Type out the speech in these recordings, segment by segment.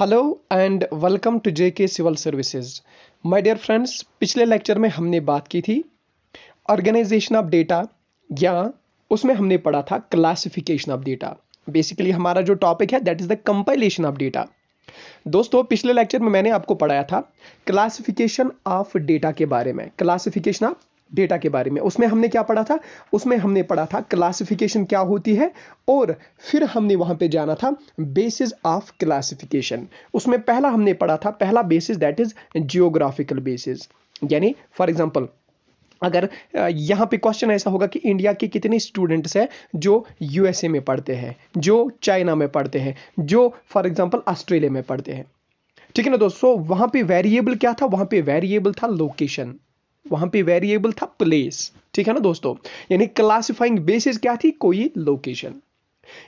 Hello and welcome to JK civil services. My dear friends, पिछले lecture में हमने बात की थी ऑर्गेनाइजेशन ऑफ डेटा, या उसमें हमने पढ़ा था क्लासिफिकेशन ऑफ डेटा। बेसिकली हमारा जो टॉपिक है that is the compilation of data. दोस्तों, पिछले लेक्चर में मैंने आपको पढ़ाया था क्लासिफिकेशन ऑफ डेटा के बारे में, क्लासिफिकेशन ऑफ डेटा के बारे में। उसमें हमने क्या पढ़ा था? उसमें हमने पढ़ा था क्लासिफिकेशन क्या होती है, और फिर हमने वहां पे जाना था बेसिस ऑफ क्लासिफिकेशन। उसमें पहला हमने पढ़ा था, पहला basis that is geographical basis. यानी फॉर एग्जांपल, अगर यहाँ पे क्वेश्चन ऐसा होगा कि इंडिया के कितने स्टूडेंट्स हैं जो यूएसए में पढ़ते हैं, जो चाइना में पढ़ते हैं, जो फॉर एग्जांपल ऑस्ट्रेलिया में पढ़ते हैं। ठीक है ना दोस्तों? वहां पे वेरिएबल क्या था? वहां पे वेरिएबल था लोकेशन, वहां पे वेरिएबल था प्लेस। ठीक है ना दोस्तों? यानी क्लासिफाइंग बेसिस क्या थी? कोई लोकेशन।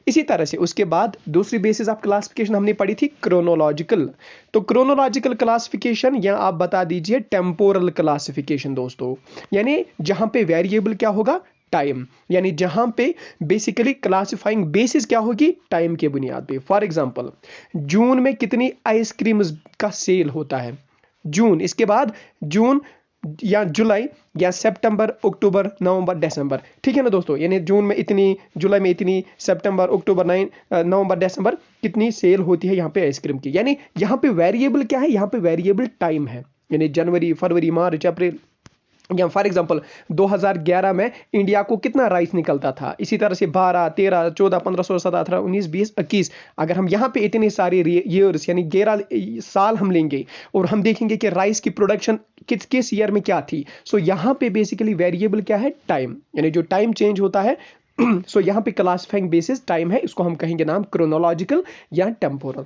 इसी तरह से उसके बाद दूसरी बेसिस ऑफ क्लासिफिकेशन हमने पढ़ी थी क्रोनोलॉजिकल। तो क्रोनोलॉजिकल क्लासिफिकेशन, या आप बता दीजिए टेम्पोरल क्लासिफिकेशन दोस्तों। यानी जहां पे वेरिएबल क्या होगा? टाइम। यानी जहां पे बेसिकली क्लासिफाइंग बेसिस क्या होगी? टाइम के बुनियाद पे। फॉर एग्जांपल, जून में कितनी आइसक्रीम्स का सेल होता है? जून, इसके बाद जून या जुलाई या सितंबर, अक्टूबर, नवंबर, दिसंबर। ठीक है ना दोस्तों? यानी जून में इतनी, जुलाई में इतनी, सितंबर, अक्टूबर, नवंबर, दिसंबर कितनी सेल होती है यहाँ पे आइसक्रीम की। यानी यहाँ पे वेरिएबल क्या है? यहाँ पे वेरिएबल टाइम है। यानी जनवरी, फरवरी, मार्च, अप्रैल, या फॉर एग्जांपल 2011 में इंडिया को कितना राइस निकलता था। इसी तरह से 12, 13, 14, 15, 16, 17, 18, 19, 20, 21, अगर हम यहाँ पे इतने सारे ईयर्स यानी 11 साल हम लेंगे और हम देखेंगे कि राइस की प्रोडक्शन किस किस ईयर में क्या थी। सो यहाँ पे बेसिकली वेरिएबल क्या है? टाइम। यानी जो टाइम चेंज होता है सो यहाँ पे क्लासिफाइंग बेसिस टाइम है, इसको हम कहेंगे नाम क्रोनोलॉजिकल या टेम्पोरल।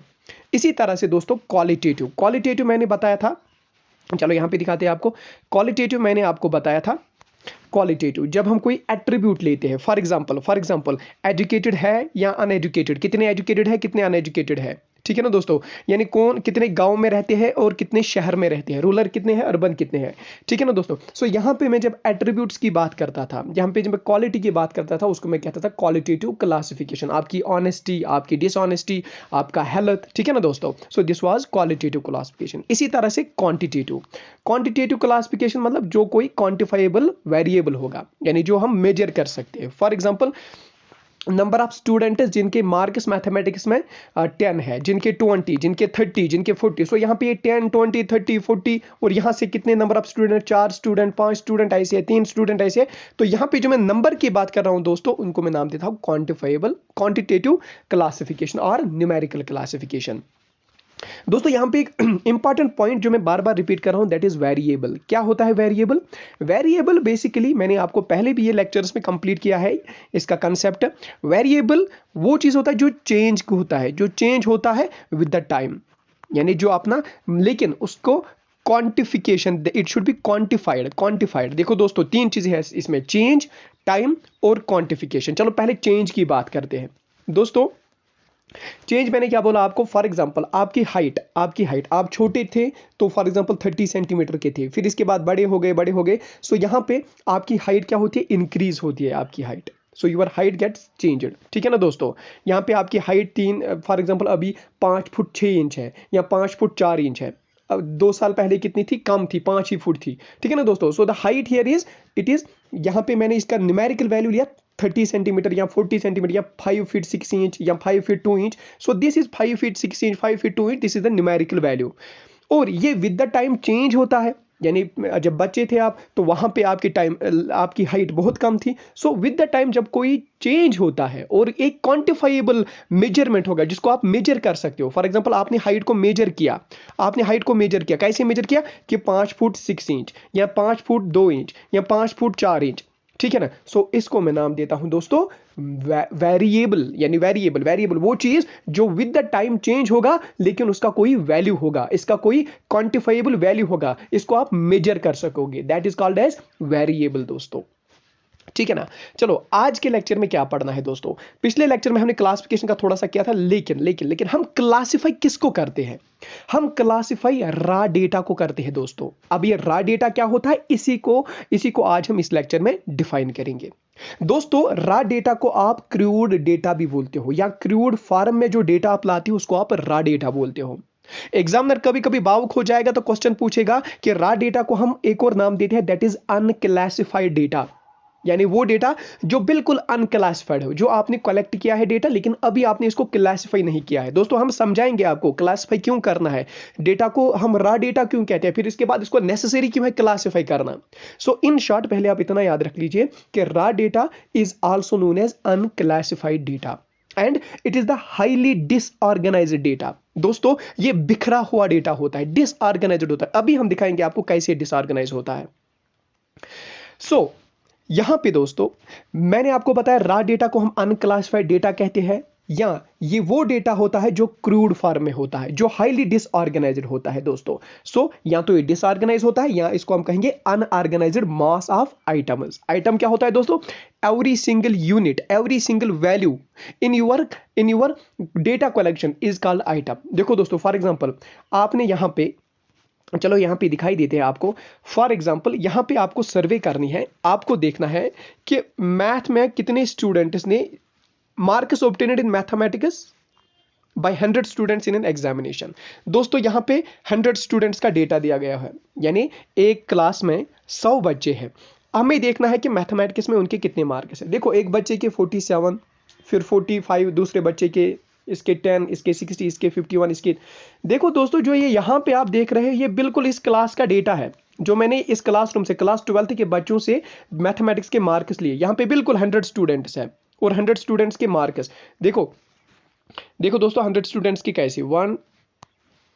इसी तरह से दोस्तों क्वालिटेटिव, क्वालिटेटिव मैंने बताया था, चलो यहां पे दिखाते हैं आपको। क्वालिटेटिव मैंने आपको बताया था, क्वालिटेटिव जब हम कोई एट्रीब्यूट लेते हैं। फॉर एग्जांपल एजुकेटेड है या अनएजुकेटेड, कितने एजुकेटेड है, कितने अनएजुकेटेड है। ठीक है ना दोस्तों? यानी कौन कितने गांव में रहते हैं और कितने शहर में रहते हैं, रूरल कितने हैं, अर्बन कितने हैं। ठीक है ना दोस्तों? सो यहाँ पे मैं जब एट्रीब्यूट्स की बात करता था, यहाँ पे जब मैं क्वालिटी की बात करता था, उसको मैं कहता था क्वालिटेटिव क्लासिफिकेशन। आपकी ऑनेस्टी, आपकी डिसऑनेस्टी, आपका हेल्थ। ठीक है ना दोस्तों? So this was qualitative classification. इसी तरह से क्वांटिटेटिव, क्वांटिटेटिव क्लासिफिकेशन मतलब जो कोई क्वांटिफाइबल वेरिएबल होगा, यानी जो हम मेजर कर सकते हैं। For example, number of students जिनके मार्क्स मैथमेटिक्स में 10 है, जिनके 20, जिनके 30, जिनके 40। सो यहाँ पे 10, 20, 30, 40, और यहाँ से कितने number of student? 4 student, 5 student ऐसे है, 3 स्टूडेंट ऐसे है। तो यहाँ पे जो मैं नंबर की बात कर रहा हूँ दोस्तों, उनको मैं नाम देता हूँ क्वांटिफाइबल, क्वांटिटेटिव क्लासिफिकेशन और न्यूमेरिकल क्लासिफिकेशन। दोस्तों यहाँ पे एक इंपॉर्टेंट पॉइंट जो मैं बार बार रिपीट कर रहा हूं, दैट इज वेरिएबल। क्या होता है वेरिएबल? वेरिएबल बेसिकली मैंने आपको पहले भी ये लेक्चर्स में कंप्लीट किया है इसका कंसेप्ट। वेरिएबल वो चीज होता है जो चेंज होता है, जो चेंज होता है विद द टाइम। यानी जो अपना, लेकिन उसको quantification, it should be quantified. Quantified देखो दोस्तों, तीन चीजें हैं इसमें, चेंज, टाइम और क्वांटिफिकेशन। चलो पहले चेंज की बात करते हैं दोस्तों। चेंज मैंने क्या बोला आपको? फॉर एग्जांपल, आपकी हाइट आप छोटे थे तो फॉर एग्जांपल 30 सेंटीमीटर के थे, फिर इसके बाद बड़े हो गए। सो यहाँ पे आपकी हाइट क्या होती है? इंक्रीज होती है आपकी height. So your height gets changed. ठीक है ना दोस्तों? यहाँ पे आपकी हाइट 3, फॉर एग्जांपल अभी 5 फुट 6 इंच है या 5 फुट 4 इंच है। अब 2 साल पहले कितनी थी? कम थी, 5 ही फुट थी। ठीक है ना दोस्तों? So the height here is, it is, यहाँ पे मैंने इसका न्यूमेरिकल वैल्यू लिया 30 सेंटीमीटर या 40 सेंटीमीटर या 5 फीट 6 इंच या 5 feet 2 inch. So this is 5 feet 6 inch, 5 feet 2 inch, this is the numerical value. और ये विद द टाइम चेंज होता है। यानी जब बच्चे थे आप, तो वहां पे आपकी हाइट बहुत कम थी। सो विद द टाइम जब कोई चेंज होता है और एक क्वांटिफाइबल मेजरमेंट होगा जिसको आप मेजर कर सकते हो। फॉर एग्जांपल, आपने हाइट को मेजर किया, कैसे मेजर किया? कि 5 फुट 6 इंच या 5 फुट 2 इंच या 5 फुट 4 इंच। ठीक है ना? सो इसको मैं नाम देता हूं दोस्तों वेरिएबल। यानी वेरिएबल वो चीज जो विद द टाइम चेंज होगा, लेकिन उसका कोई वैल्यू होगा, इसका कोई क्वांटिफाइबल वैल्यू होगा, इसको आप मेजर कर सकोगे। That is called as variable दोस्तों। ठीक है ना? चलो आज के लेक्चर में क्या पढ़ना है दोस्तों? पिछले लेक्चर में हमने क्लासिफिकेशन का थोड़ा सा किया था, लेकिन हम क्लासिफाई किसको करते हैं? हम क्लासिफाई रा डेटा को करते हैं दोस्तों। अब ये रा डेटा क्या होता है, इसी को आज हम इस लेक्चर में डिफाइन करेंगे। दोस्तों, रा डेटा को आप क्रूड डेटा भी बोलते हो, या क्रूड फॉर्म में जो डेटा आप लाते हो उसको आप रा डेटा बोलते हो। एग्जामिनर कभी कभी भावुक हो जाएगा तो क्वेश्चन पूछेगा कि रॉ डेटा को हम एक और नाम देते हैं, दैट इज अनक्लासिफाइड डेटा, यानी वो डेटा जो बिल्कुल अनक्लासिफाइड हो, जो आपने कलेक्ट किया है डेटा लेकिन अभी आपने इसको क्लासिफाई नहीं किया है। दोस्तों हम समझाएंगे आपको क्लासिफाई क्यों करना है, डेटा को हम रॉ डेटा क्यों कहते हैं, फिर इसके बाद इसको नेसेसरी क्यों है क्लासिफाई करना। सो इन शॉर्ट पहले आप इतना याद रख लीजिए कि raw data is also known as unclassified data and it is the highly disorganised data. दोस्तों ये बिखरा हुआ डेटा होता है, डिसऑर्गेनाइज्ड होता है। अभी हम दिखाएंगे आपको कैसे डिसऑर्गेनाइज होता है। सो यहां पे दोस्तों मैंने आपको बताया रॉ डेटा को हम अनक्लासिफाइड डेटा कहते हैं, या ये वो डेटा होता है जो क्रूड फॉर्म में होता है, जो हाईली डिसऑर्गेनाइज्ड होता है दोस्तों। सो या तो ये डिसऑर्गेनाइज होता है या इसको हम कहेंगे unorganised mass of items. Item क्या होता है दोस्तों? Every single unit, every single value in your data collection is called item. देखो दोस्तों फॉर एग्जांपल आपने यहां पे, चलो यहां पे दिखाई देते हैं आपको। फॉर एग्जांपल यहां पे आपको सर्वे करनी है, आपको देखना है कि मैथ में कितने स्टूडेंट्स ने marks obtained in mathematics bye 100 students in an examination. दोस्तों यहां पे 100 स्टूडेंट्स का डेटा दिया गया है, यानी एक क्लास में 100 बच्चे हैं। हमें देखना है कि मैथमेटिक्स में उनके कितने मार्क्स हैं। देखो एक बच्चे के 47, फिर 45, दूसरे बच्चे के इसके 10, इसके 60, इसके 51, इसके। देखो दोस्तों जो ये यहाँ पे आप देख रहे हैं ये बिल्कुल इस क्लास का डेटा है, जो मैंने इस क्लासरूम से क्लास 12th के बच्चों से मैथमेटिक्स के मार्क्स लिए। यहाँ पे बिल्कुल 100 स्टूडेंट्स हैं और 100 स्टूडेंट्स के मार्क्स देखो। देखो दोस्तों 100 स्टूडेंट्स की कैसे 1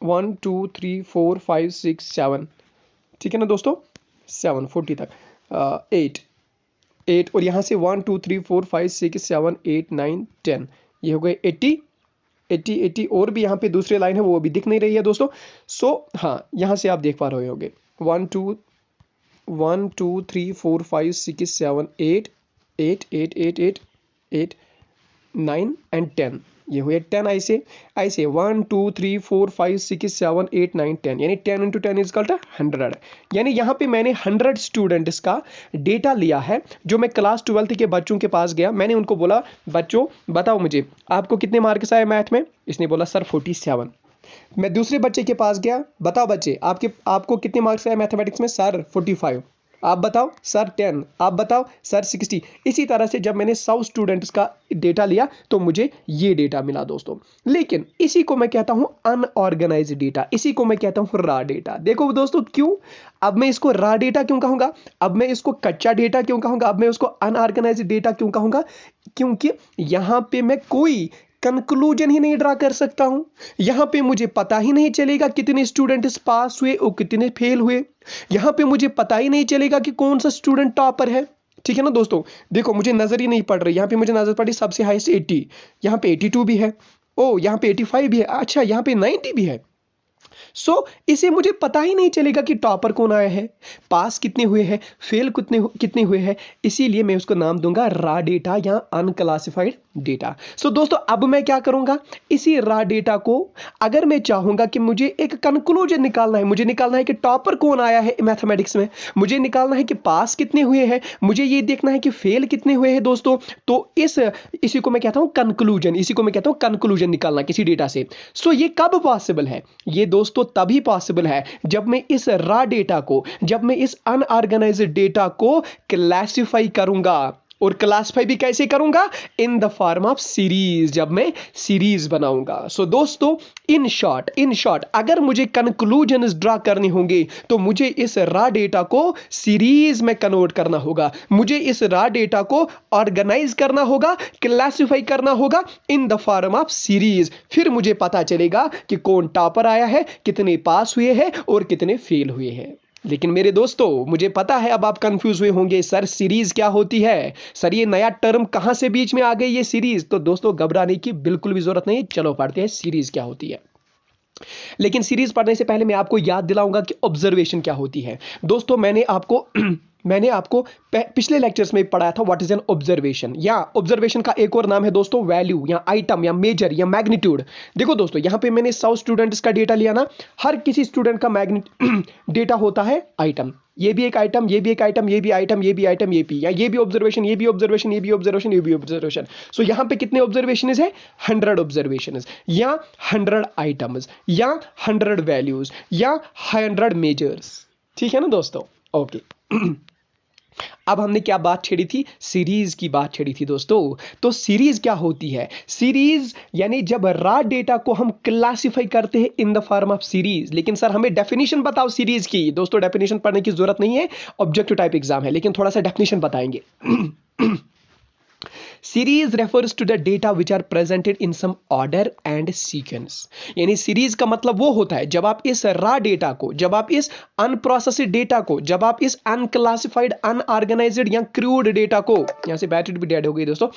1 2 3 4 5 6 7, ठीक है ना दोस्तों, 7 40 तक, 8 और यहाँ से 1 2 3 4 5 6 7 8 9 10, ये हो गए 80 और भी यहाँ पे दूसरी लाइन है वो अभी दिख नहीं रही है दोस्तों। सो हाँ यहाँ से आप देख पा रहे होंगे 1 2 3 4 5 6 7 8 9 एंड 10, ये हुए 10। ऐसे 1 2 3 4 5 6 7 8 9 10, यानी 10 into 10 इज इक्वल 100। यानी यहाँ पे मैंने 100 स्टूडेंट्स का डेटा लिया है, जो मैं क्लास 12th के बच्चों के पास गया, मैंने उनको बोला बच्चों बताओ मुझे आपको कितने मार्क्स आए मैथ में। इसने बोला सर 47। मैं दूसरे बच्चे के पास गया, बताओ बच्चे आपको कितने मार्क्स आए मैथमेटिक्स में। सर 45। आप बताओ सर 10। आप बताओ सर 60। इसी तरह से जब मैंने 100 स्टूडेंट्स का डेटा लिया तो मुझे ये डेटा मिला दोस्तों। लेकिन इसी को मैं कहता हूं अनऑर्गेनाइज्ड डेटा, इसी को मैं कहता हूं रॉ डेटा। देखो दोस्तों क्यों, अब मैं इसको रॉ डेटा क्यों कहूंगा, अब मैं इसको कच्चा डेटा क्यों कहूंगा, अब मैं उसको अनऑर्गेनाइज्ड डेटा क्यों कहूंगा, क्योंकि यहां पे मैं कोई कंक्लूजन ही नहीं ड्रा कर सकता हूं। यहां पे मुझे पता ही नहीं चलेगा कितने स्टूडेंट्स पास हुए और कितने फेल हुए। यहां पे मुझे पता ही नहीं चलेगा कि कौन सा स्टूडेंट टॉपर है, ठीक है ना दोस्तों। देखो मुझे नजर ही नहीं पड़ रही, यहां पे मुझे नजर पड़ी सबसे हाईएस्ट 80, यहां पे 82 भी है, ओ यहां पे 85 भी है, अच्छा यहां पे 90 भी है। सो इसे मुझे पता ही नहीं चलेगा कि टॉपर कौन आया है, पास कितने हुए हैं, फेल कितने हुए हैं। इसीलिए मैं उसको नाम दूंगा रॉ डेटा या अनक्लासिफाइड डेटा। सो दोस्तों अब मैं क्या करूंगा, इसी रॉ डेटा को अगर मैं चाहूंगा कि मुझे एक कंक्लूजन निकालना है, मुझे निकालना है कि टॉपर कौन आया है मैथमेटिक्स में, मुझे निकालना है कि पास कितने हुए हैं, मुझे ये देखना है कि फेल कितने हुए हैं दोस्तों, तो इसी को मैं कहता हूं कंक्लूजन, इसी को मैं कहता हूं कंक्लूजन निकालना किसी डेटा से। सो ये कब पॉसिबल है, ये दोस्तों तभी पॉसिबल है जब मैं इस रॉ डेटा को, जब मैं इस अनऑर्गेनाइज्ड डेटा को क्लासिफाई करूंगा। और क्लासिफाई भी कैसे करूंगा, इन द फॉर्म ऑफ सीरीज, जब मैं सीरीज बनाऊंगा। सो दोस्तों इन शॉर्ट अगर मुझे कंक्लूजन ड्रा करने होंगे तो मुझे इस रॉ डेटा को सीरीज में कन्वर्ट करना होगा, मुझे इस रॉ डेटा को ऑर्गेनाइज करना होगा, क्लासिफाई करना होगा इन द फॉर्म ऑफ सीरीज। फिर मुझे पता चलेगा कि कौन टॉपर आया है, कितने पास हुए हैं और कितने फेल हुए हैं। लेकिन मेरे दोस्तों मुझे पता है अब आप कंफ्यूज हुए होंगे, सर सीरीज क्या होती है, सर ये नया टर्म कहां से बीच में आ गई ये सीरीज। तो दोस्तों घबराने की बिल्कुल भी जरूरत नहीं, चलो पढ़ते हैं सीरीज क्या होती है। लेकिन सीरीज पढ़ने से पहले मैं आपको याद दिलाऊंगा कि ऑब्जर्वेशन क्या होती है। दोस्तों मैंने आपको मैंने आपको पिछले लेक्चर्स में पढ़ाया था व्हाट इज एन ऑब्जर्वेशन, या ऑब्जर्वेशन का एक और नाम है दोस्तों वैल्यू या आइटम या मेजर या मैग्नीट्यूड। देखो दोस्तों यहाँ पे मैंने 100 स्टूडेंट्स का डेटा लिया ना, हर किसी स्टूडेंट का डेटा होता है आइटम, ये भी एक आइटम, ये भी एक आइटम, ये भी आइटम, ये भी आइटम, ये भी, या ये भी ऑब्जर्वेशन, ये भी ऑब्जर्वेशन, ये भी ऑब्जर्वेशन, ये भी ऑब्जर्वेशन। सो यहाँ पे कितने ऑब्जर्वेशन है? 100 ऑब्जर्वेशन या 100 आइटम्स या 100 वैल्यूज या 100 मेजर्स। ठीक है ना दोस्तों? ओके अब हमने क्या बात छेड़ी थी? सीरीज की बात छेड़ी थी दोस्तों। तो सीरीज क्या होती है? सीरीज यानी जब रॉ डेटा को हम क्लासिफाई करते हैं इन द फॉर्म ऑफ सीरीज। लेकिन सर हमें डेफिनेशन बताओ सीरीज की। दोस्तों डेफिनेशन पढ़ने की जरूरत नहीं है, ऑब्जेक्टिव टाइप एग्जाम है, लेकिन थोड़ा सा डेफिनेशन बताएंगे। Series refers to the data which are presented in some order and sequence. यानी सीरीज का मतलब वो होता है जब आप इस रॉ डेटा को, जब आप इस अनप्रोसेस्ड डेटा को, जब आप इस अनक्लासिफाइड, अनऑर्गेनाइज्ड या क्रूड डेटा को, यहां से बैटरी भी डेड हो गई दोस्तों,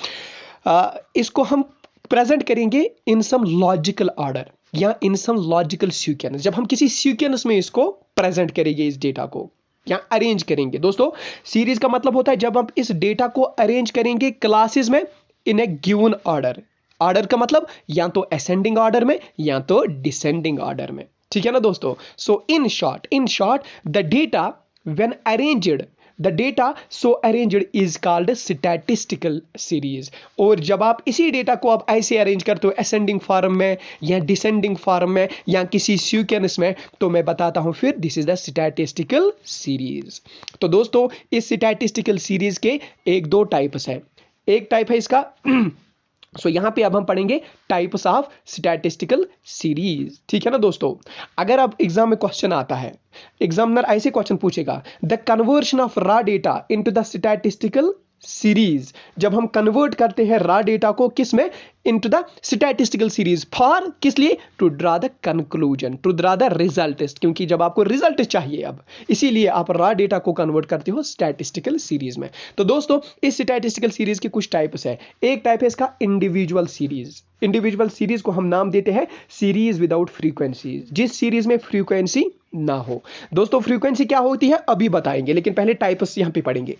इसको हम प्रेजेंट करेंगे इन सम लॉजिकल ऑर्डर या इन सम लॉजिकल सीक्वेंस। जब हम किसी सीक्वेंस में इसको प्रेजेंट करेंगे, इस डेटा को या अरेंज करेंगे। दोस्तों सीरीज का मतलब होता है जब हम इस डेटा को अरेंज करेंगे क्लासेस में इन ए गिवन ऑर्डर। ऑर्डर का मतलब या तो असेंडिंग ऑर्डर में या तो डिसेंडिंग ऑर्डर में। ठीक है ना दोस्तों? So in short the data when arranged, the data so arranged is called statistical series. और जब आप इसी डेटा को आप ऐसे अरेंज करते हो असेंडिंग फॉर्म में या डिसेंडिंग फॉर्म में या किसी सीक्वेंस में, तो मैं बताता हूं फिर this is the statistical series. तो दोस्तों इस स्टैटिस्टिकल सीरीज के एक दो टाइप्स हैं। एक टाइप है इसका सो यहां पे अब हम पढ़ेंगे टाइप्स ऑफ स्टैटिस्टिकल सीरीज। ठीक है ना दोस्तों? अगर अब एग्जाम में क्वेश्चन आता है, एग्जामिनर ऐसे क्वेश्चन पूछेगा, the conversion of raw data into the statistical series. जब हम कन्वर्ट करते हैं रॉ डेटा को किस में? Into the statistical series. For किस लिए? To draw the conclusion, to draw the result, क्योंकि जब आपको रिजल्ट चाहिए अब, इसीलिए आप रॉ डेटा को कन्वर्ट करते हो स्टैटिस्टिकल सीरीज में। तो दोस्तों इस स्टैटिस्टिकल सीरीज के कुछ टाइप्स है। एक टाइप है इसका इंडिविजुअल सीरीज। इंडिविजुअल सीरीज को हम नाम देते हैं सीरीज विदाउट फ्रीक्वेंसी, जिस सीरीज में फ्रीक्वेंसी ना हो। दोस्तों फ्रीक्वेंसी क्या होती है अभी बताएंगे, लेकिन पहले टाइप्स यहां पे पढ़ेंगे।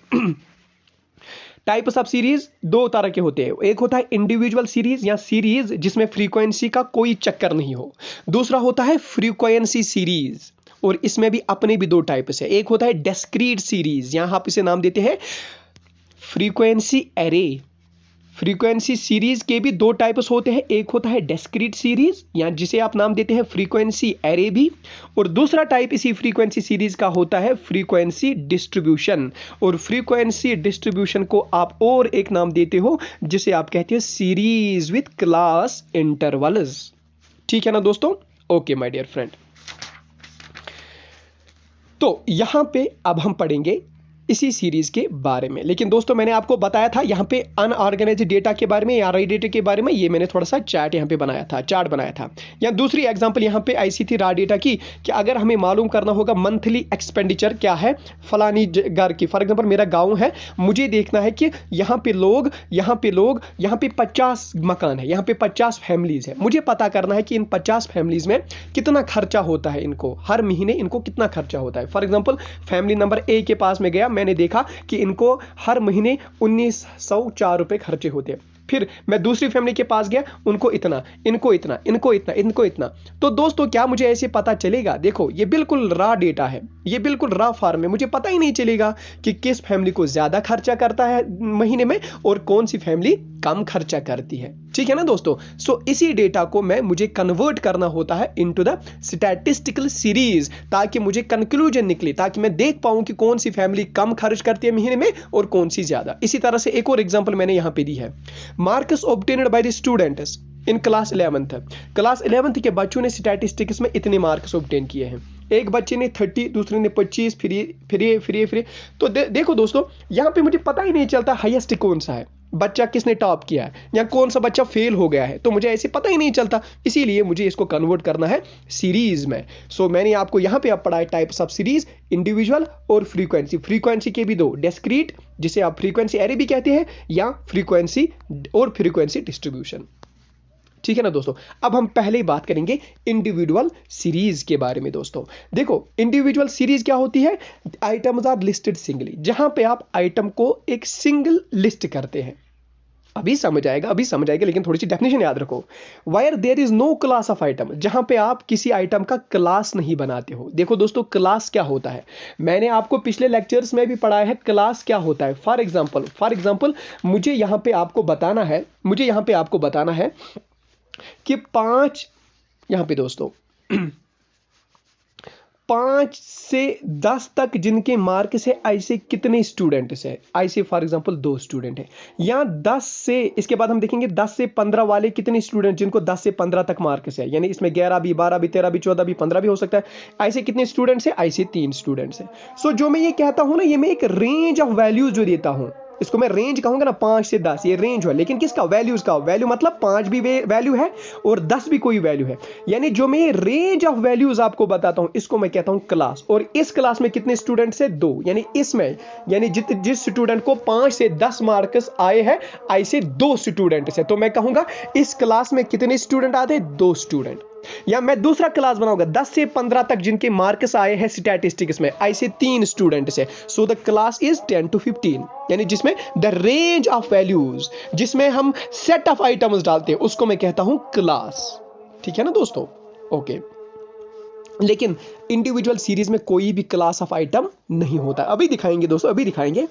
टाइप्स ऑफ सीरीज दो तरह के होते हैं। एक होता है इंडिविजुअल सीरीज या सीरीज जिसमें फ्रीक्वेंसी का कोई चक्कर नहीं हो। दूसरा होता है फ्रीक्वेंसी सीरीज, और इसमें भी अपने भी दो टाइप्स है। एक होता है डिस्क्रीट सीरीज, यहां आप इसे नाम देते हैं फ्रीक्वेंसी एरे। फ्रीक्वेंसी सीरीज के भी दो टाइप्स होते हैं। एक होता है डिस्क्रीट सीरीज या जिसे आप नाम देते हैं फ्रीक्वेंसी एरे भी, और दूसरा टाइप इसी फ्रीक्वेंसी सीरीज का होता है फ्रीक्वेंसी डिस्ट्रीब्यूशन। और फ्रीक्वेंसी डिस्ट्रीब्यूशन को आप और एक नाम देते हो जिसे आप कहते हैं सीरीज विद क्लास इंटरवल्स। ठीक है ना दोस्तों? ओके माय डियर फ्रेंड, तो यहां पे अब हम पढ़ेंगे इसी सीरीज के बारे में। लेकिन दोस्तों मैंने आपको बताया था यहाँ पे अनऑर्गेनाइज्ड डेटा के बारे में या रॉ डेटा के बारे में, ये मैंने थोड़ा सा चार्ट यहाँ पे बनाया था, चार्ट बनाया था। या दूसरी एग्जांपल यहाँ पे ऐसी थी रॉ डेटा की कि अगर हमें मालूम करना होगा मंथली एक्सपेंडिचर क्या है फलानी घर की। फॉर एग्जांपल मेरा गाँव है, मुझे देखना है कि यहाँ पे 50 मकान है, यहाँ पे 50 फैमिलीज है। मुझे पता करना है कि इन 50 फैमिलीज में कितना खर्चा होता है, इनको हर महीने इनको कितना खर्चा होता है। For example family number A के पास में गया, मैंने देखा कि इनको हर महीने 1904 रुपए खर्चे होते हैं। फिर मैं दूसरी फैमिली के पास गया, उनको इतना, इनको इतना, इनको इतना, इनको इतना। तो दोस्तों क्या मुझे ऐसे पता चलेगा? देखो ये बिल्कुल रॉ डेटा है, ये बिल्कुल रॉ फॉर्म में, मुझे पता ही नहीं चलेगा कि किस फैमिली को ज्यादा खर्चा करता है महीने में और कौन सी फैमिली कम खर्चा करती है। ठीक है ना दोस्तों? सो इसी डेटा को मुझे कन्वर्ट करना होता है इनटू द स्टैटिस्टिकल सीरीज, ताकि मुझे कंक्लूजन निकले, ताकि मैं देख पाऊं कि कौन सी फैमिली कम खर्च करती है महीने में और कौन सी ज्यादा। इसी तरह से एक और एग्जांपल मैंने यहां पे दी है। Marks obtained by the students in class 11th। Class 11th के बच्चों ने स्टैटिस्टिक्स में इतने मार्क्स ऑब्टेन किए हैं। एक बच्चे ने 30, दूसरे ने 25, फिर तो देखो दोस्तों यहां पे मुझे पता ही नहीं चलता हाईएस्ट कौन सा है, बच्चा किसने टॉप किया है या कौन सा बच्चा फेल हो गया है, तो मुझे ऐसे पता ही नहीं चलता। इसीलिए मुझे इसको कन्वर्ट करना है सीरीज में। सो मैंने आपको यहां पे अब पढ़ाया टाइप्स ऑफ सीरीज, इंडिविजुअल और फ्रीक्वेंसी। फ्रीक्वेंसी के भी दो, डिस्क्रीट जिसे आप फ्रीक्वेंसी एरे भी कहते हैं, या फ्रीक्वेंसी और फ्रीक्वेंसी डिस्ट्रीब्यूशन। ठीक है ना दोस्तों। अब हम पहले ही बात करेंगे इंडिविजुअल सीरीज के बारे में दोस्तों। देखो इंडिविजुअल सीरीज क्या होती है, आइटम्स आर लिस्टेड सिंगली, जहां पे आप आइटम को एक सिंगल लिस्ट करते हैं। अभी समझ आएगा, लेकिन थोड़ी सी डेफिनेशन याद रखो। Where there is no class of item, जहां पे आप किसी आइटम का क्लास नहीं बनाते हो। देखो दोस्तों क्लास क्या होता है, मैंने आपको पिछले लेक्चर्स में भी पढ़ाया है क्लास क्या होता है। फॉर एग्जाम्पल मुझे यहां पे आपको बताना है कि 5, यहां पे दोस्तों 5 से 10 तक जिनके मार्क्स है, ऐसे कितने स्टूडेंट्स हैं, ऐसे फॉर एग्जांपल 2 स्टूडेंट हैं। या 10 से, इसके बाद हम देखेंगे 10 से 15 वाले कितने स्टूडेंट जिनको 10 से 15 तक मार्क्स है, यानी इसमें 11 भी, 12 भी, 13 भी, 14 भी, 15 भी हो सकता है। ऐसे कितने स्टूडेंट्स हैं, ऐसे 3 स्टूडेंट्स हैं। सो जो मैं ये कहता हूं ना, ये मैं एक रेंज ऑफ वैल्यूज जो देता हूं, इसको मैं रेंज कहूंगा ना, 5 से 10 ये रेंज है, लेकिन किसका, वैल्यूज का। वैल्यू मतलब 5 भी वैल्यू है और 10 भी कोई वैल्यू है, यानी जो मैं ये रेंज ऑफ वैल्यूज आपको बताता हूं, इसको मैं कहता हूं क्लास। और इस क्लास में कितने स्टूडेंट्स है, 2, यानी इसमें, यानी जिस स्टूडेंट को 5 से 10 मार्क्स आए हैं, ऐसे 2 स्टूडेंट्स है, तो मैं कहूंगा इस क्लास में कितने स्टूडेंट आते हैं, 2 स्टूडेंट। या मैं दूसरा क्लास बनाऊंगा 10 से 15 तक जिनके मार्क्स आए हैं स्टैटिस्टिक्स में, ऐसे 3 स्टूडेंट्स है। So the class is 10 to 15, यानी जिसमें द रेंज ऑफ वैल्यूज, जिसमें हम सेट ऑफ आइटम्स डालते हैं, उसको मैं कहता हूं क्लास। ठीक है ना दोस्तों, ओके। लेकिन इंडिविजुअल सीरीज में कोई भी क्लास ऑफ आइटम नहीं होता, अभी दिखाएंगे दोस्तों, अभी दिखाएंगे।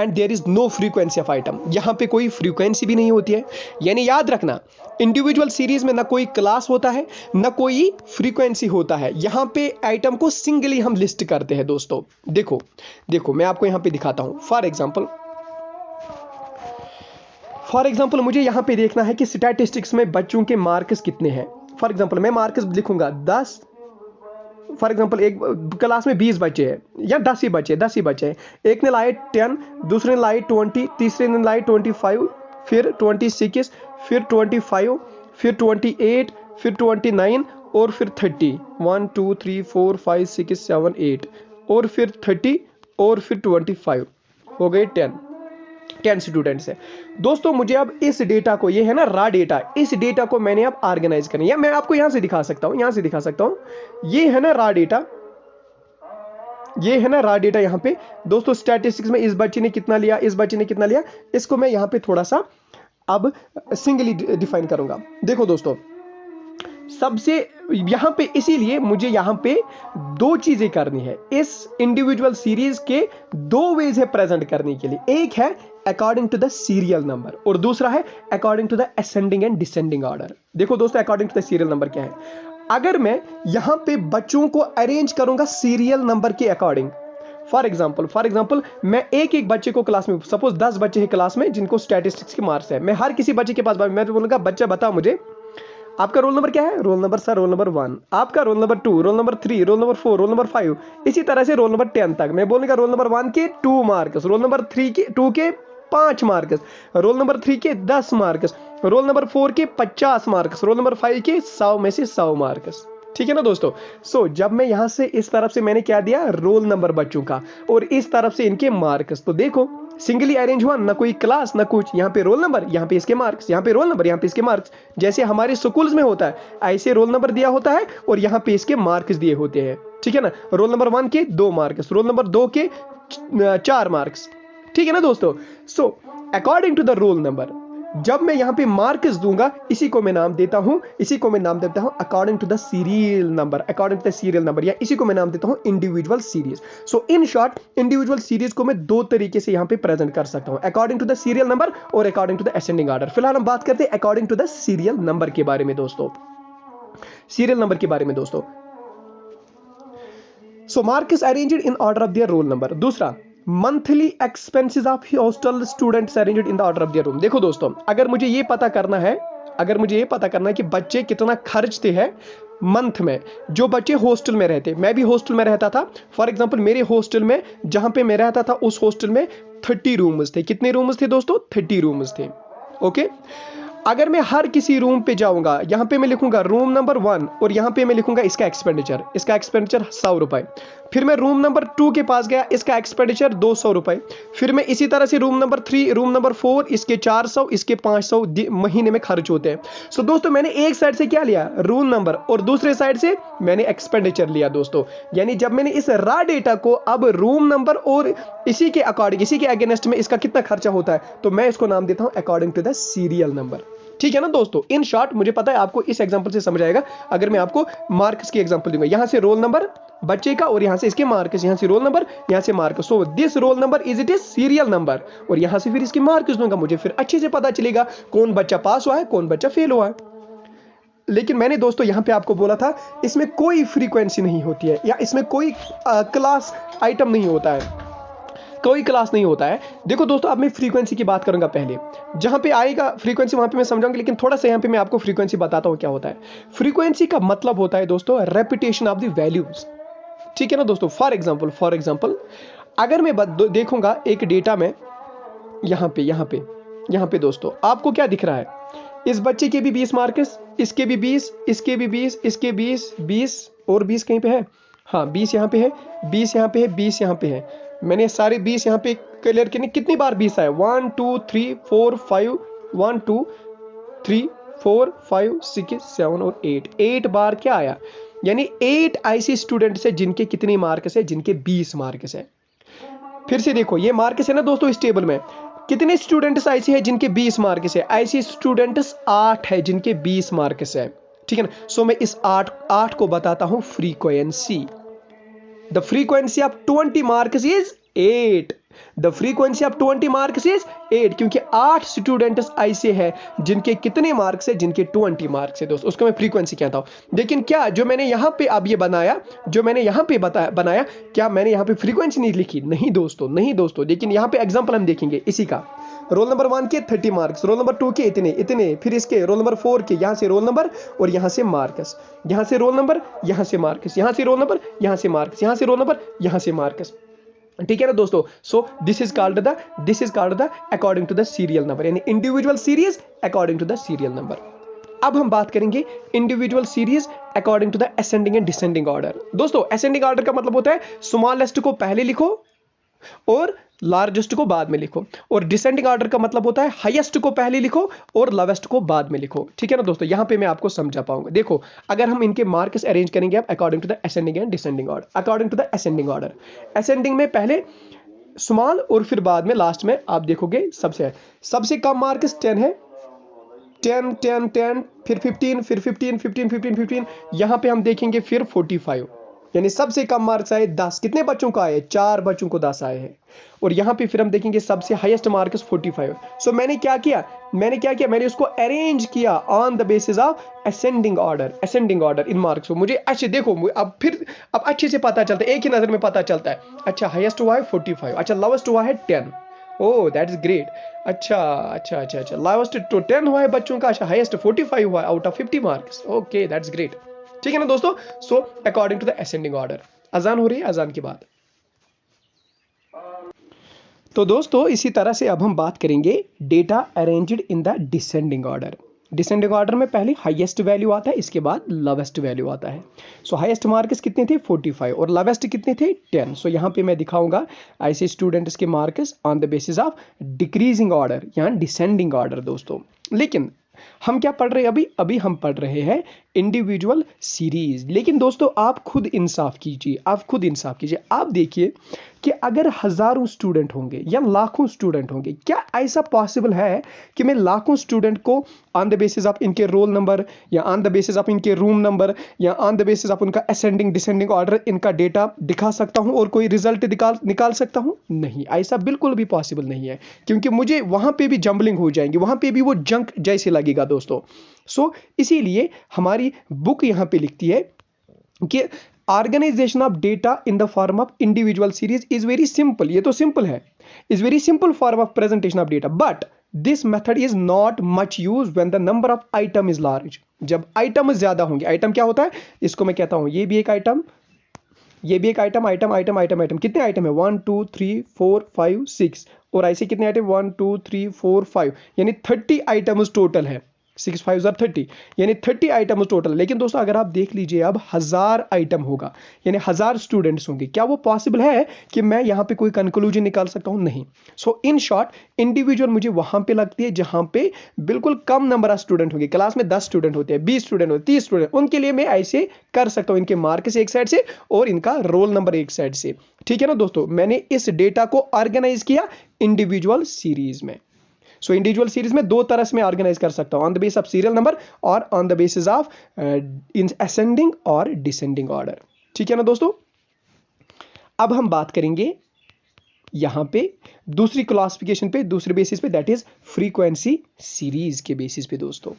And there is no frequency of item, यहां पे कोई फ्रीक्वेंसी भी नहीं होती है। यानी याद रखना, इंडिविजुअल सीरीज में ना कोई क्लास होता है, ना कोई फ्रीक्वेंसी होता है। यहां पे आइटम को सिंगली हम लिस्ट करते हैं दोस्तों। देखो मैं आपको यहां पे दिखाता हूं। फॉर एग्जाम्पल मुझे यहां पे देखना है कि स्टैटिस्टिक्स में बच्चों के मार्क्स कितने हैं। फॉर एग्जाम्पल मैं मार्क्स लिखूंगा 10। फॉर एग्जाम्पल एक क्लास में 20 बच्चे हैं या 10 ही बच्चे हैं। एक ने लाए 10, दूसरे ने लाए 20, तीसरे ने लाए 25, फिर 26, फिर 25, फिर 28, फिर 29 और फिर 30। 1 2 3 4 5 6 7 8 और फिर 30 और फिर 25, हो गए 10 स्टूडेंट्स है दोस्तों। मुझे अब इस डेटा को, ये है ना रा डेटा, इस डेटा को मैंने अब ऑर्गेनाइज करना है। या मैं आपको यहां से दिखा सकता हूं, ये है ना रा डेटा, यहां पे दोस्तों स्टैटिस्टिक्स में इस बच्चे ने कितना लिया, इस बच्चे ने कितना लिया, इसको मैं यहां पे थोड़ा सा अब सिंगली डिफाइन करूंगा। देखो दोस्तों, सबसे यहां पे, इसीलिए मुझे यहां पे 2 चीजें करनी है। इस इंडिविजुअल सीरीज के 2 वेज है प्रेजेंट करने के लिए। एक है according to the serial number और दूसरा है according to the ascending and descending order. देखो दोस्तों, according to the serial number क्या है, अगर मैं यहां पे बच्चों को अरेंज करूंगा सीरियल नंबर के अकॉर्डिंग, फॉर एग्जाम्पल मैं एक बच्चे को क्लास में, सपोज 10 बच्चे हैं क्लास में जिनको स्टैटिस्टिक्स के मार्क्स है, मैं हर किसी बच्चे के पास मैं तो बोलूंगा बच्चा बता मुझे आपका रोल नंबर क्या है, roll number sir roll number 1, आपका roll number 2, roll number 3, roll number 4, roll number 5, इसी तरह से रोल नंबर 10 तक। मैं बोलूंगा रोल नंबर 1 के 2 मार्क्स, रोल नंबर 2 के 5 मार्क्स, रोल नंबर 3 के 10 मार्क्स, रोल नंबर 4 के 50 मार्क्स, रोल नंबर 5 के 100 में से 100 मार्क्स। ठीक है ना दोस्तों। सो जब मैं यहां से इस तरफ से मैंने क्या दिया, रोल नंबर बच्चों का, और इस तरफ से इनके मार्क्स, तो देखो सिंगली अरेंज हुआ, ना कोई क्लास ना कुछ, यहाँ पे रोल नंबर, यहाँ पे इसके मार्क्स, यहाँ पे रोल नंबर, यहाँ पे इसके मार्क्स। जैसे हमारे स्कूल्स में होता है ऐसे रोल नंबर दिया होता है और यहाँ पे इसके मार्क्स दिए होते हैं। ठीक है ना, रोल नंबर 1 के 2 मार्क्स, रोल नंबर 2 के 4 मार्क्स। ठीक है ना दोस्तों। So according to the roll number जब मैं यहां पे मार्क्स दूंगा, इसी को मैं नाम देता हूं according to the serial number, या इसी को मैं नाम देता हूं individual series. So in short, individual series को मैं 2 तरीके से यहां पे प्रेजेंट कर सकता हूं, according to the serial number और according to the ascending order. फिलहाल हम बात करते हैं according to the serial number के बारे में दोस्तों। So marks arranged in order of their roll number. दूसरा, monthly expenses of hostel students arranged in the order of their room. देखो दोस्तों, अगर मुझे ये पता करना है कि बच्चे कितना खर्चते हैं मंथ में, जो बच्चे हॉस्टल में रहते, मैं भी हॉस्टल में रहता था। फॉर एग्जांपल मेरे हॉस्टल में जहां पे मैं रहता था, उस हॉस्टल में 30 रूम्स थे। कितने रूम्स थे दोस्तों, 30 रूम्स थे। ओके, अगर मैं हर किसी रूम पे जाऊंगा, यहाँ पे मैं लिखूंगा रूम नंबर 1 और यहाँ पे मैं लिखूंगा इसका एक्सपेंडिचर 100 रुपए। फिर मैं रूम नंबर 2 के पास गया, इसका एक्सपेंडिचर 200 रुपए। फिर मैं इसी तरह से रूम नंबर 3, रूम नंबर 4, इसके 400, इसके 500 महीने में खर्च होते हैं। सो दोस्तों मैंने एक साइड से क्या लिया, रूम नंबर, और दूसरे साइड से मैंने एक्सपेंडिचर लिया दोस्तों। यानी जब मैंने इस रा डेटा को अब रूम नंबर और इसी के अकॉर्डिंग, इसी के अगेंस्ट में इसका कितना खर्चा होता है, तो मैं इसको नाम देता हूं according to the serial number. ठीक है ना दोस्तों। इन शॉर्ट मुझे पता है आपको इस एग्जांपल से समझ आएगा। अगर मैं आपको मार्क्स की एग्जांपल दूंगा, यहां से रोल नंबर बच्चे का और यहां से इसके मार्क्स, यहां से रोल नंबर, यहां से marks, so this roll number is it is serial number, और यहां से फिर इसके मार्क्स दूंगा, मुझे फिर अच्छे से पता चलेगा कौन बच्चा पास हुआ है, कौन बच्चा फेल हुआ है। लेकिन मैंने दोस्तों यहां पे आपको बोला था इसमें कोई फ्रीक्वेंसी नहीं होती है, या इसमें कोई क्लास आइटम नहीं होता है, कोई क्लास नहीं होता है। देखो दोस्तों अब मैं फ्रीक्वेंसी की बात करूंगा। पहले जहां पे आएगा फ्रीक्वेंसी वहां पे मैं समझाऊंगा, लेकिन थोड़ा सा यहां पे मैं आपको फ्रीक्वेंसी बताता हूं क्या होता है। फ्रीक्वेंसी का मतलब होता है दोस्तों रेपिटेशन ऑफ द वैल्यूज। ठीक है ना दोस्तों। फॉर एग्जांपल अगर मैं देखूंगा एक डेटा में, यहां पे दोस्तों आपको क्या दिख रहा है, इस बच्चे के भी 20 मार्क्स, इसके भी 20, इसके भी 20, इसके 20 और 20 कहीं पे है, हाँ 20 यहाँ पे है, 20 यहाँ पे है, 20 यहाँ पे है। मैंने सारे 20 यहाँ पे क्लियर किए। कितनी बार 20 आया, 1 2 3 4 5, 1 2 3 4 5 6 7 और 8 बार क्या आया, यानी 8 ऐसे स्टूडेंट्स है जिनके कितने मार्क्स है, जिनके 20 मार्क्स है। फिर से देखो ये मार्क्स है ना दोस्तों, इस टेबल में कितने स्टूडेंट्स ऐसे हैं जिनके 20 मार्क्स है, ऐसे स्टूडेंट्स 8 है जिनके 20 मार्क्स है। ठीक है ना। सो मैं इस 8 को बताता हूं frequency. The frequency of 20 marks is 8। The frequency of 20 marks is 8, क्योंकि 8 स्टूडेंट्स ऐसे हैं जिनके कितने मार्क्स है, जिनके 20 मार्क्स है दोस्तों, उसको मैं फ्रीक्वेंसी कहता हूं। लेकिन क्या जो मैंने यहां पे अब ये बनाया, जो मैंने यहां पे बनाया, क्या मैंने यहां पे फ्रीक्वेंसी नहीं लिखी? नहीं दोस्तों, नहीं दोस्तों। लेकिन यहां पे एग्जांपल हम देखेंगे इसी का। रोल नंबर 1 के 30 मार्क्स, रोल नंबर 2 के इतने, फिर इसके रोल नंबर 4 के यहां से रोल नंबर और यहां से मार्क्स, यहां से रोल नंबर, यहां से मार्क्स, यहां से रोल नंबर, यहां से मार्क्स, यहां से रोल नंबर, यहां से मार्क्स। ठीक है ना दोस्तों। So this is called the according to the serial number, यानी individual series according to the serial number. अब हम बात करेंगे individual series according to the ascending and descending order. दोस्तों असेंडिंग ऑर्डर का मतलब होता है स्मॉलेस्ट को पहले लिखो और लार्जेस्ट को बाद में लिखो, और डिसेंडिंग ऑर्डर का मतलब होता है हाईएस्ट को पहले लिखो और लोवेस्ट को बाद में लिखो। ठीक है ना दोस्तों। यहां पे मैं आपको समझा पाऊंगा। देखो अगर हम इनके मार्क्स अरेंज करेंगे अब according to the ascending and descending order. According to the ascending order, ascending में पहले स्मॉल और फिर बाद में लास्ट में आप देखोगे सबसे कम मार्क्स 10 है, 10 10 10, फिर 15, फिर 15 15 15 15, यहां पे हम देखेंगे फिर 45, यानी सबसे कम मार्क्स आए 10। कितने बच्चों को आए? 4 बच्चों को 10 आए हैं। और यहां पे फिर हम देखेंगे सबसे हाईएस्ट मार्क्स 45। सो मैंने क्या किया, मैंने उसको अरेंज किया on the basis of ascending order in marks. मुझे अच्छे देखो अब अच्छे से पता चलता है, एक ही नजर में पता चलता है। अच्छा हाईएस्ट हुआ है 45, अच्छा लोवेस्ट हुआ है 10। Oh that is great. अच्छा लोवेस्ट तो 10 हुआ है बच्चों का, अच्छा हाईएस्ट 45 हुआ है out of 50 marks. Okay that's great. ठीक है ना दोस्तों। So according to the ascending order. अजान हो रही है, अजान के बाद। तो दोस्तों इसी तरह से अब हम बात करेंगे data arranged in the descending order. Descending order में पहले हाईएस्ट वैल्यू आता है, इसके बाद लोवेस्ट वैल्यू आता है। सो हाईएस्ट मार्क्स कितने थे 45 और लोवेस्ट कितने थे 10। सो यहाँ पे मैं दिखाऊंगा ऐसे स्टूडेंट्स के marks on the basis of decreasing order, यहाँ डिसेंडिंग ऑर्डर दोस्तों। लेकिन हम क्या पढ़ रहे हैं अभी हम पढ़ रहे हैं इंडिविजुअल सीरीज। लेकिन दोस्तों आप खुद इंसाफ कीजिए, आप देखिए कि अगर हजारों स्टूडेंट होंगे या लाखों स्टूडेंट होंगे, क्या ऐसा पॉसिबल है कि मैं लाखों स्टूडेंट को ऑन द बेसिस ऑफ इनके रोल नंबर या ऑन द बेसिस ऑफ इनके रूम नंबर या ऑन द बेसिस ऑफ उनका असेंडिंग डिसेंडिंग ऑर्डर इनका डेटा दिखा सकता हूं और कोई रिजल्ट निकाल सकता हूं? नहीं, ऐसा बिल्कुल भी पॉसिबल नहीं है, क्योंकि मुझे वहां पे भी जंबलिंग हो जाएंगी, वहां पे भी वो जंक जैसे लगेगा दोस्तों। सो इसीलिए हमारी बुक यहां पे लिखती है कि organisation of data in the form of individual series is very simple. ये तो सिंपल है, is very simple form of presentation of data, but this method is not much use when the number of item is large. जब item ज्यादा होंगे, item क्या होता है, इसको मैं कहता हूं ये भी एक आइटम, ये भी एक आइटम, कितने आइटम है 1 2 3 4 5 6, और ऐसे कितने आइटम 1 2 3 4 5, यानी 30 आइटम्स टोटल है। 6 5 30, यानी 30 आइटम टोटल। लेकिन दोस्तों अगर आप देख लीजिए अब 1000 आइटम होगा, यानी 1000 स्टूडेंट्स होंगे। क्या वो पॉसिबल है कि मैं यहाँ पे कोई कंक्लूजन निकाल सकता हूँ? नहीं। सो इन शॉर्ट, इंडिविजुअल मुझे वहां पे लगती है जहां पे बिल्कुल कम नंबर ऑफ स्टूडेंट होंगे। क्लास में 10 स्टूडेंट होते हैं, 20 स्टूडेंट होते हैं, 30 स्टूडेंट, उनके लिए मैं ऐसे कर सकता हूँ, इनके मार्क्स एक साइड से और इनका रोल नंबर एक साइड से। ठीक है ना दोस्तों, मैंने इस डेटा को ऑर्गेनाइज किया इंडिविजुअल सीरीज में। सो इंडिविजुअल सीरीज में दो तरह से मैं ऑर्गेनाइज कर सकता हूं, on the base of serial number और on the basis of in ascending और डिसेंडिंग ऑर्डर। ठीक है ना दोस्तों। अब हम बात करेंगे यहां पे दूसरी क्लासिफिकेशन पे, दूसरे बेसिस पे, दैट इज फ्रीक्वेंसी सीरीज के बेसिस पे दोस्तों।